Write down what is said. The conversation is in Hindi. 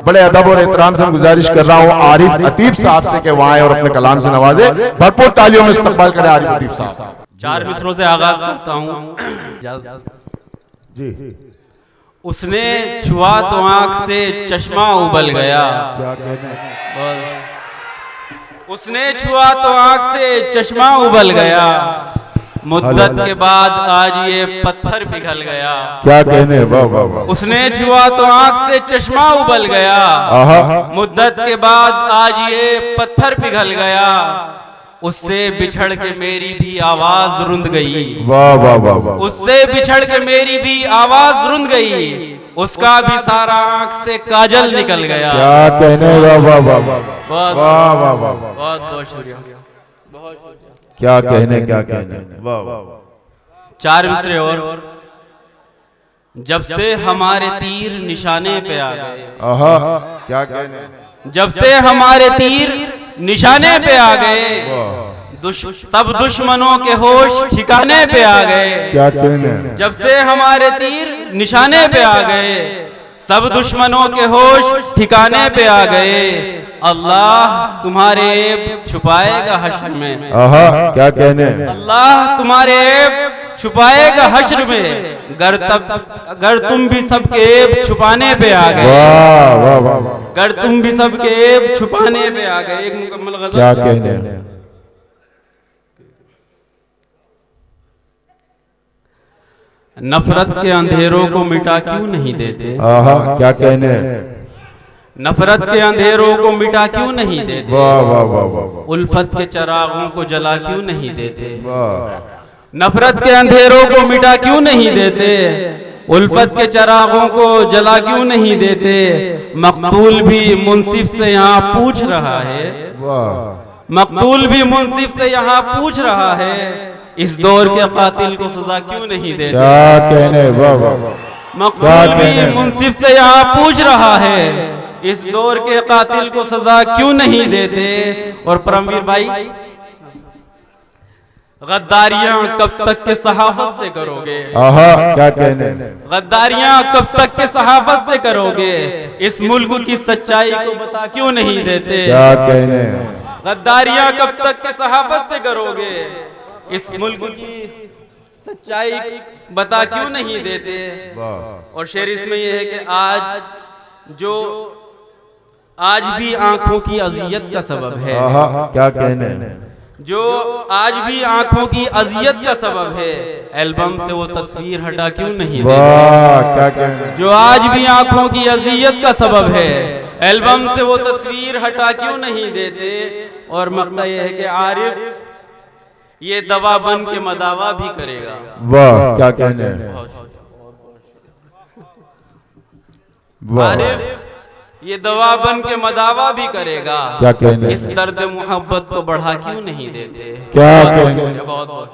बड़े अदब और एहतराम से गुजारिश कर रहा हूँ आरिफ अतीब साहब से कि वहाँ आए और अपने कलाम से नवाजे। भरपूर तालियों में इस्तकबाल करें आरिफ अतीब साहब। 4 मिसरों से आगाज करता हूँ जी। उसने छुआ तो आंख से चश्मा उबल गया। उसने छुआ तो आंख से चश्मा उबल गया। मुद्दत के बाद आज ये पत्थर पिघल गया। क्या कहने, वाह वाह वाह। उसने छुआ तो आंख से चश्मा उबल गया। मुद्दत के बाद आज ये पत्थर पिघल गया। उससे बिछड़ के मेरी भी आवाज रुंध गई। वाह वाह वाह। उससे बिछड़ के मेरी भी आवाज रुंध गई। उसका भी सारा आंख से काजल निकल गया। क्या कहने, वाह वाह वाह वाह बहुत वाह वाह वाह। बहुत बहुत शुक्रिया, बहुत शुक्रिया। क्या कहने, क्या कहने, वाह वाह। 4 मिसरे और। जब से हमारे तीर निशाने पे आ गए। क्या कहने। जब से हमारे तीर निशाने पे आ गए। सब दुश्मनों के होश ठिकाने पे आ गए। क्या कहने। जब से हमारे तीर निशाने पे आ गए। सब दुश्मनों के होश ठिकाने पे आ गए। अल्लाह तुम्हारे ऐब छुपाएगा हश्र में। क्या कहने। अल्लाह तुम्हारे ऐब छुपाएगा हश्र में। गर तुम भी सबके ऐब छुपाने पे आ गए। वाह वाह वाह। गर तुम भी सबके ऐब छुपाने पे आ गए। एक मुकम्मल गज़ल। क्या कहने। नफरत के अंधेरों को मिटा क्यों नहीं देते। क्या कहने। नफरत के अंधेरों को मिटा क्यों नहीं देते। वाह वाह वाह वाह। उल्फत के चरागों को जला क्यों नहीं देते। नफरत के अंधेरों को मिटा क्यों नहीं देते। उल्फत के चरागों को जला क्यों नहीं देते। मकतूल भी मुंसिफ से यहाँ पूछ रहा है। मकतूल भी मुंसिफ से यहाँ पूछ रहा है। इस दौर के कातिल को सजा क्यों नहीं देते। क्या कहने, वाह वाह। मकतूल भी मुंसिफ से यहाँ पूछ रहा है। इस दौर के कातिल को सजा क्यों नहीं देते। और परमवीर भाई, गद्दारियां कब तक के सहाफत से करोगे। क्या कहने। गद्दारियां कब तक के सहाफत से करोगे। इस मुल्क की सच्चाई को बता क्यों नहीं देते। क्या कहने। गद्दारियां कब तक के सहाफत से करोगे। इस मुल्क की सच्चाई बता क्यों नहीं देते। और शेर इसमें यह है कि आज भी आंखों की अजियत का सबब है। क्या कहने। जो आज भी आंखों की अजियत का सबब है। एल्बम से वो तस्वीर हटा क्यों नहीं देते। क्या कहने। जो आज भी आंखों की अजियत का सबब है। एल्बम से वो तस्वीर हटा क्यों नहीं देते। और मकता यह है कि आरिफ ये दवा बन के मदावा भी करेगा। वाह, क्या कहने। आरिफ ये दवा बन के मदावा भी करेगा। क्या कहने। इस दर्द मोहब्बत को बढ़ा क्यों नहीं देते। क्या कहने। बहुत बहुत